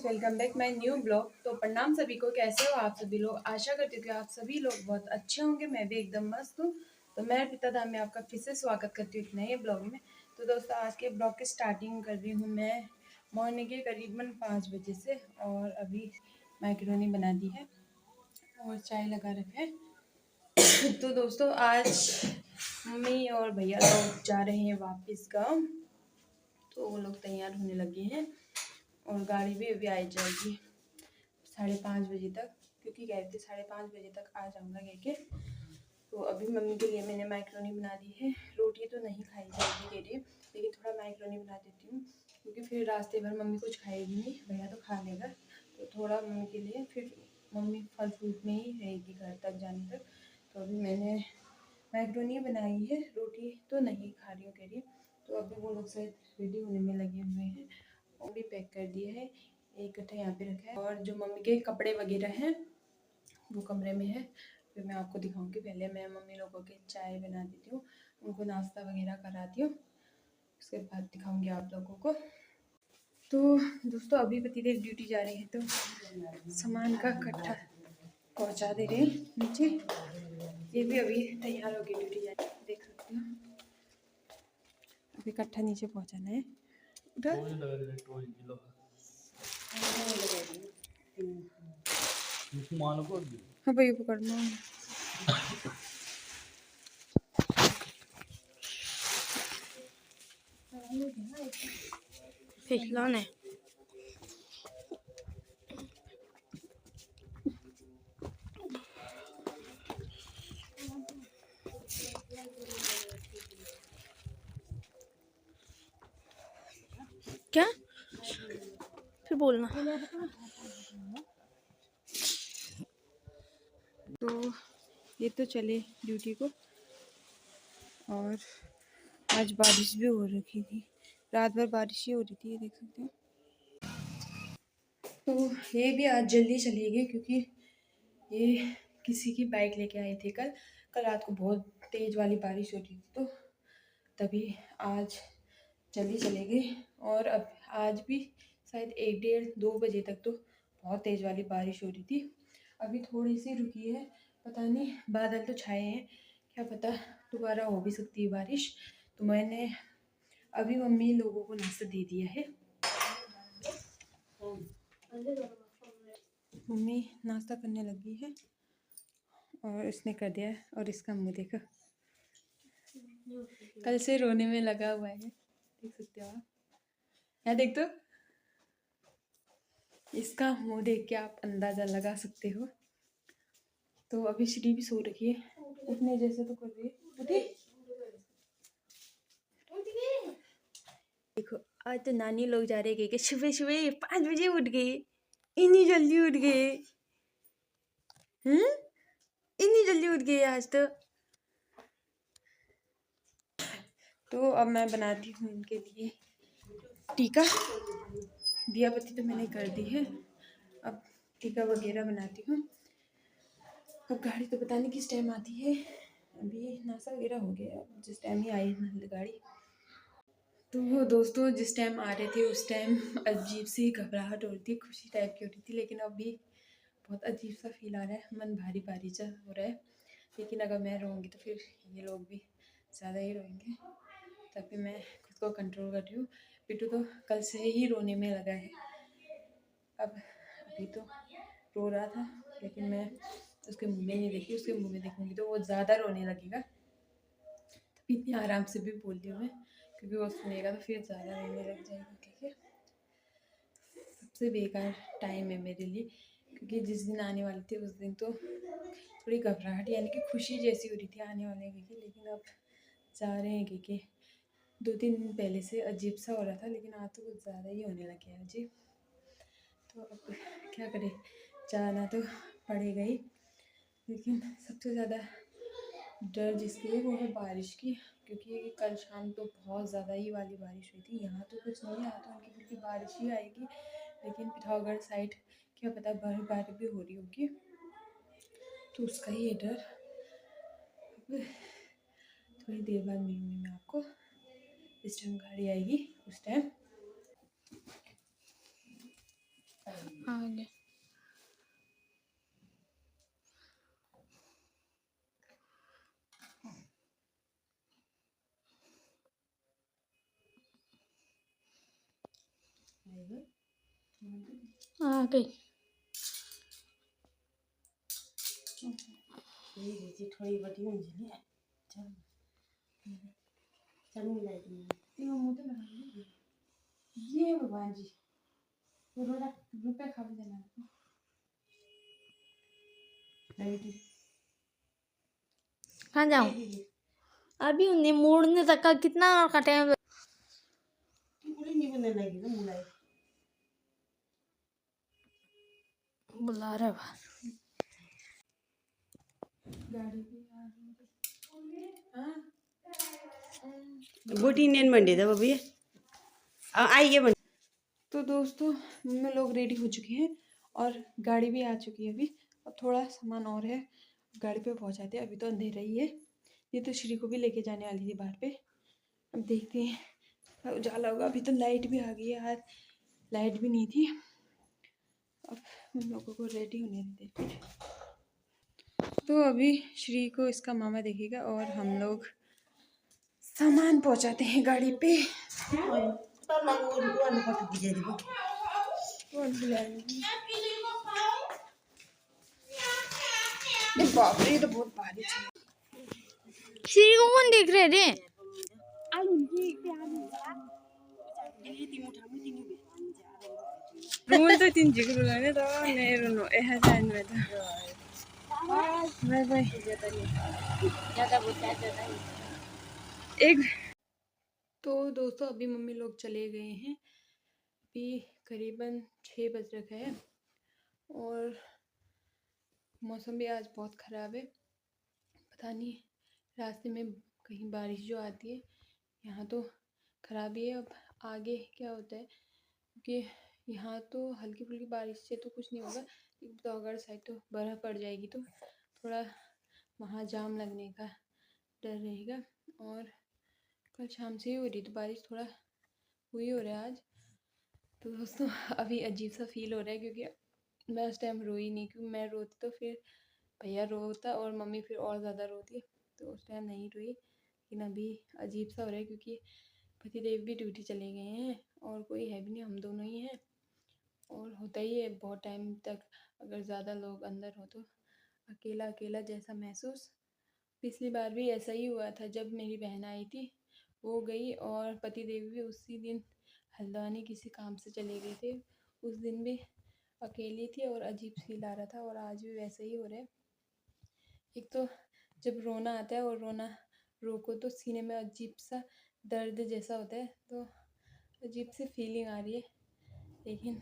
Guys, welcome back my new blog. तो प्रणाम सभी को। कैसे हो आप सभी लोग? आशा करती हूँ कि आप सभी लोग बहुत अच्छे होंगे। मैं भी एकदम मस्त हूँ। तो मैं पिता धाम में आपका फिर से स्वागत करती हूँ एक नए ब्लॉग में। तो दोस्तों, आज के ब्लॉग की स्टार्टिंग कर रही हूँ मैं मॉर्निंग के करीबन 5 बजे से। और अभी मैक्रोनी बना दी है और चाय लगा रखा है। तो दोस्तों, आज मम्मी और भैया लोग जा रहे हैं वापस गाँव। तो वो लोग तैयार होने लगे हैं और गाड़ी भी अभी आ जाएगी 5:30 बजे तक, क्योंकि कह रहे थे 5:30 बजे तक आ जाऊँगा कह के। तो अभी मम्मी के लिए मैंने मैक्रोनी बना दी है। रोटी तो नहीं खाई जाएगी कह रही, लेकिन थोड़ा मैक्रोनी बना देती हूँ, क्योंकि फिर रास्ते भर मम्मी कुछ खाएगी नहीं, भैया तो खा लेगा। तो थोड़ा मम्मी के लिए, फिर मम्मी फल फ्रूट में ही रहेगी घर तक जाने तक। तो अभी मैंने मैक्रोनी बनाई है, रोटी तो नहीं खा रही हूँ कह रही। तो अभी वो लोग शायद रेडी होने में लगे हुए हैं। वो भी पैक कर दिया है, एक कट्टा यहाँ पे रखा है। और जो मम्मी के कपड़े वगैरह हैं वो कमरे में है। फिर मैं आपको दिखाऊंगी। पहले मैं मम्मी लोगों के चाय बना देती हूँ, उनको नाश्ता वगैरह कराती हूँ, उसके बाद दिखाऊंगी आप लोगों को। तो दोस्तों, अभी पतिदेव ड्यूटी जा रहे हैं, तो सामान का कट्टा पहुँचा दे रहे हैं नीचे। ये भी अभी तैयार होगी ड्यूटी जाने, देख सकते हो। अभी कट्टा नीचे पहुँचाना है उधर। हाँ भाई, पकड़ना फिसलाने। क्या फिर बोलना। तो ये तो चले ड्यूटी को। और आज बारिश भी हो रखी थी, रात भर बारिश ही हो रही थी, ये देख सकते हो। तो ये भी आज जल्दी चली गई, क्योंकि ये किसी की बाइक लेके आए थे कल रात को बहुत तेज़ वाली बारिश हो रही थी, तो तभी आज जल्दी चले गए। और अब आज भी शायद 1 1:30 2 बजे तक तो बहुत तेज़ वाली बारिश हो रही थी। अभी थोड़ी सी रुकी है, पता नहीं, बादल तो छाए हैं, क्या पता दोबारा हो भी सकती है बारिश। तो मैंने अभी मम्मी लोगों को नाश्ता दे दिया है। मम्मी नाश्ता करने लगी है और इसने कर दिया है। और इसका मुंह देखो, कल से रोने में लगा हुआ है, देख सकते हो आप। यहाँ देख, तो इसका मुंह देख के आप अंदाजा लगा सकते हो। तो अभी श्री भी सो रखी है, उठने जैसे तो कर रही है। उठी देखो, आज तो नानी लोग जा रहे कि सुबह सुबह 5 बजे उठ गए, इतनी जल्दी उठ गए। इतनी जल्दी उठ गए आज तो अब मैं बनाती हूँ इनके लिए टीका। दिया बत्ती तो मैंने कर दी है, अब टीका वगैरह बनाती हूँ। अब गाड़ी तो पता नहीं किस टाइम आती है। अभी नाश्ता वगैरह हो गया, जिस टाइम ही आई गाड़ी। तो दोस्तों, जिस टाइम आ रहे थे उस टाइम अजीब सी घबराहट हो रही थी, खुशी टाइप की हो रही थी, लेकिन अभी बहुत अजीब सा फील आ रहा है, मन भारी भारी सा हो रहा है। लेकिन अगर मैं रोऊंगी तो फिर ये लोग भी ज़्यादा ही रोएंगे, तभी मैं खुद को कंट्रोल कर रही हूँ। पिट्टू तो कल से ही रोने में लगा है। अब अभी तो रो रहा था, लेकिन मैं उसके मुंह में नहीं देखी, उसके मुंह में देखूंगी तो वो ज़्यादा रोने लगेगा। तभी इतनी आराम से भी बोल रही हूँ मैं, क्योंकि वो सुनेगा तो फिर ज़्यादा रोने लग जाएगा। ठीक है, सबसे बेकार टाइम है मेरे लिए, क्योंकि जिस दिन आने वाले थे उस दिन तो थोड़ी घबराहट यानी कि खुशी जैसी हो रही थी आने वाले की, लेकिन अब जा रहे हैं कि 2 3 दिन पहले से अजीब सा हो रहा था, लेकिन आज तो कुछ ज़्यादा ही होने लग गया अजीब। तो अब क्या करें, जाना तो पड़ेगा ही। लेकिन सबसे ज़्यादा डर जिसकी है वो है बारिश की, क्योंकि कल शाम तो बहुत ज़्यादा ही वाली बारिश हुई थी। यहाँ तो कुछ नहीं, यहाँ तो हल्की फुल्की बारिश ही आएगी, लेकिन पिथौरागढ़ साइड क्या पता बर्फबारी भी हो रही होगी, तो उसका ही है डर। थोड़ी देर बाद मिलूँगी मैं आपको, जिस टाइम गाड़ी आएगी उस टाइम। आगे आ गई। थोड़ी बटी हो जाए चल चल मिला दी ये भगवान जी थोड़ा रुपए खा भी देना कहाँ जाऊँ? अभी उन्हें मोड़ने तक का कितना का टाइम पूरी नहीं बनने लगी ना मुलाई बुला रहा है बाहर। गाड़ी भी आ रही है। हाँ बोटी नेन मंडी था बबी आइए बन तो दोस्तों हम लोग रेडी हो चुके हैं और गाड़ी भी आ चुकी है अभी। अब थोड़ा सामान और है, गाड़ी पे पहुंचाते हैं। अभी तो अंधेरा ही है। ये तो श्री को भी लेके जाने वाली थी बाहर पे। अब देखते हैं अब उजाला होगा। अभी तो लाइट भी आ गई है, आज लाइट भी नहीं थी। अब हम लोगों को रेडी होने देते हैं। तो अभी श्री को इसका मामा देखेगा और हम लोग सामान पहुंचाते हैं गाड़ी पे। तो मंगूर को अन पट दीजिए देखो बाप रे, ये तो बहुत भारी है। श्री को कौन देख रहे थे? रूल तो तीन जिगर लगाने तो नहीं रुनो ऐसा जान में था। Bye bye. एक तो दोस्तों अभी मम्मी लोग चले गए हैं। अभी करीबन 6 बज रखा है और मौसम भी आज बहुत ख़राब है। पता नहीं रास्ते में कहीं बारिश जो आती है, यहाँ तो ख़राब ही है। अब आगे क्या होता है, क्योंकि यहाँ तो हल्की फुल्की बारिश से तो कुछ नहीं होगा, पिथौरागढ़ साइड तो बर्फ़ पड़ जाएगी तो थोड़ा वहाँ जाम लगने का डर रहेगा। और कल शाम से ही हो रही तो बारिश, थोड़ा हुई हो रहा है आज। तो दोस्तों अभी अजीब सा फील हो रहा है क्योंकि मैं उस टाइम रोई नहीं, क्योंकि मैं रोती तो फिर भैया रोता और मम्मी फिर और ज़्यादा रोती, तो उस टाइम नहीं रोई। लेकिन अभी अजीब सा हो रहा है क्योंकि पतिदेव भी ड्यूटी चले गए हैं और कोई है भी नहीं, हम दोनों ही हैं। और होता ही है बहुत टाइम तक, अगर ज़्यादा लोग अंदर हो तो अकेला अकेला जैसा महसूस। पिछली बार भी ऐसा ही हुआ था जब मेरी बहन आई थी, वो गई और पति देव भी उसी दिन हल्द्वानी किसी काम से चले गए थे। उस दिन भी अकेली थी और अजीब फील आ रहा था और आज भी वैसे ही हो रहा है। एक तो जब रोना आता है और रोना रोको तो सीने में अजीब सा दर्द जैसा होता है, तो अजीब सी फीलिंग आ रही है। लेकिन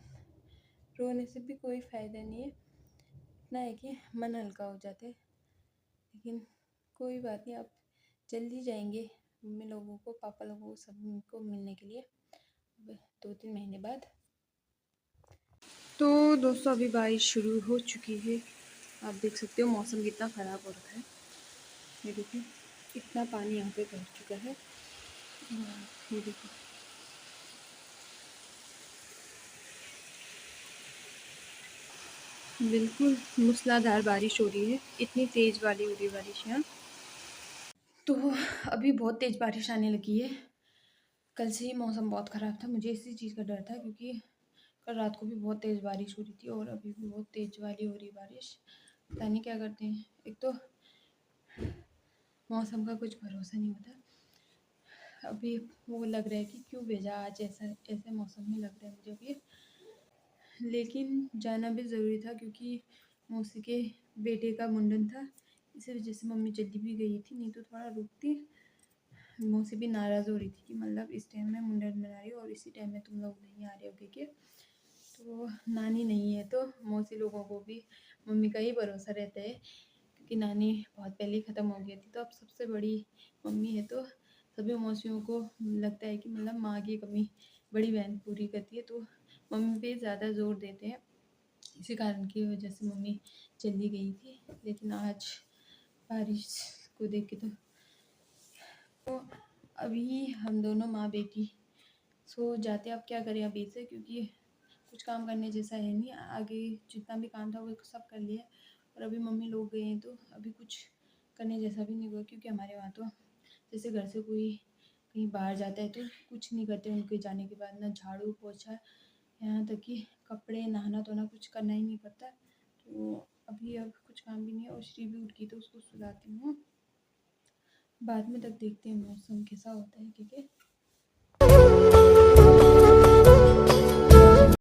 रोने से भी कोई फ़ायदा नहीं है, इतना है कि मन हल्का हो जाता है। लेकिन कोई बात नहीं, अब जल्दी जाएंगे मम्मी लोगों को, पापा लोगों को, सबको मिलने के लिए 2-3 महीने बाद। तो दोस्तों अभी बारिश शुरू हो चुकी है, आप देख सकते हो मौसम कितना ख़राब हो रखा है। ये देखिए इतना पानी यहाँ पे भर चुका है। ये देखिए बिल्कुल मूसलाधार बारिश हो रही है, इतनी तेज़ वाली हो रही है बारिश यहाँ। तो अभी बहुत तेज़ बारिश आने लगी है। कल से ही मौसम बहुत ख़राब था, मुझे इसी चीज़ का डर था क्योंकि कल रात को भी बहुत तेज़ बारिश हो रही थी और अभी भी बहुत तेज़ वाली हो रही है बारिश। पता नहीं क्या करते हैं, एक तो मौसम का कुछ भरोसा नहीं होता। अभी वो लग रहा है कि क्यों भेजा आज, ऐसा ऐसे मौसम में लग रहा है मुझे अभी। लेकिन जाना भी ज़रूरी था क्योंकि मौसी के बेटे का मुंडन था, इसी वजह से मम्मी जल्दी भी गई थी, नहीं तो थोड़ा रुकती। मौसी भी नाराज़ हो रही थी कि मतलब इस टाइम में मुंडन बना रही हो और इसी टाइम में तुम लोग नहीं आ रहे हो क्योंकि तो नानी नहीं है, तो मौसी लोगों को भी मम्मी का ही भरोसा रहता है क्योंकि नानी बहुत पहले ही ख़त्म हो गई थी। तो अब सबसे बड़ी मम्मी है, तो सभी मौसियों को लगता है कि मतलब माँ की कमी बड़ी बहन पूरी करती है, तो मम्मी पे ज़्यादा ज़ोर देते हैं। इसी कारण की वजह से मम्मी जल्दी गई थी। लेकिन आज बारिश को देख के तो अभी हम दोनों माँ बेटी सो जाते हैं। अब क्या करें अभी से, क्योंकि कुछ काम करने जैसा है नहीं। आगे जितना भी काम था वो सब कर लिया और अभी मम्मी लोग गए हैं तो अभी कुछ करने जैसा भी नहीं हुआ, क्योंकि हमारे वहाँ तो जैसे घर से कोई कहीं बाहर जाता है तो कुछ नहीं करते उनके जाने के बाद, ना झाड़ू पोछा, यहाँ तक कि कपड़े नहाना धोना कुछ करना ही नहीं पड़ता। तो अभी अब कुछ काम भी नहीं है और श्री भी उठ गई तो उसको सुलाती हूँ। बाद में तक देखते हैं मौसम कैसा होता है, ठीक है।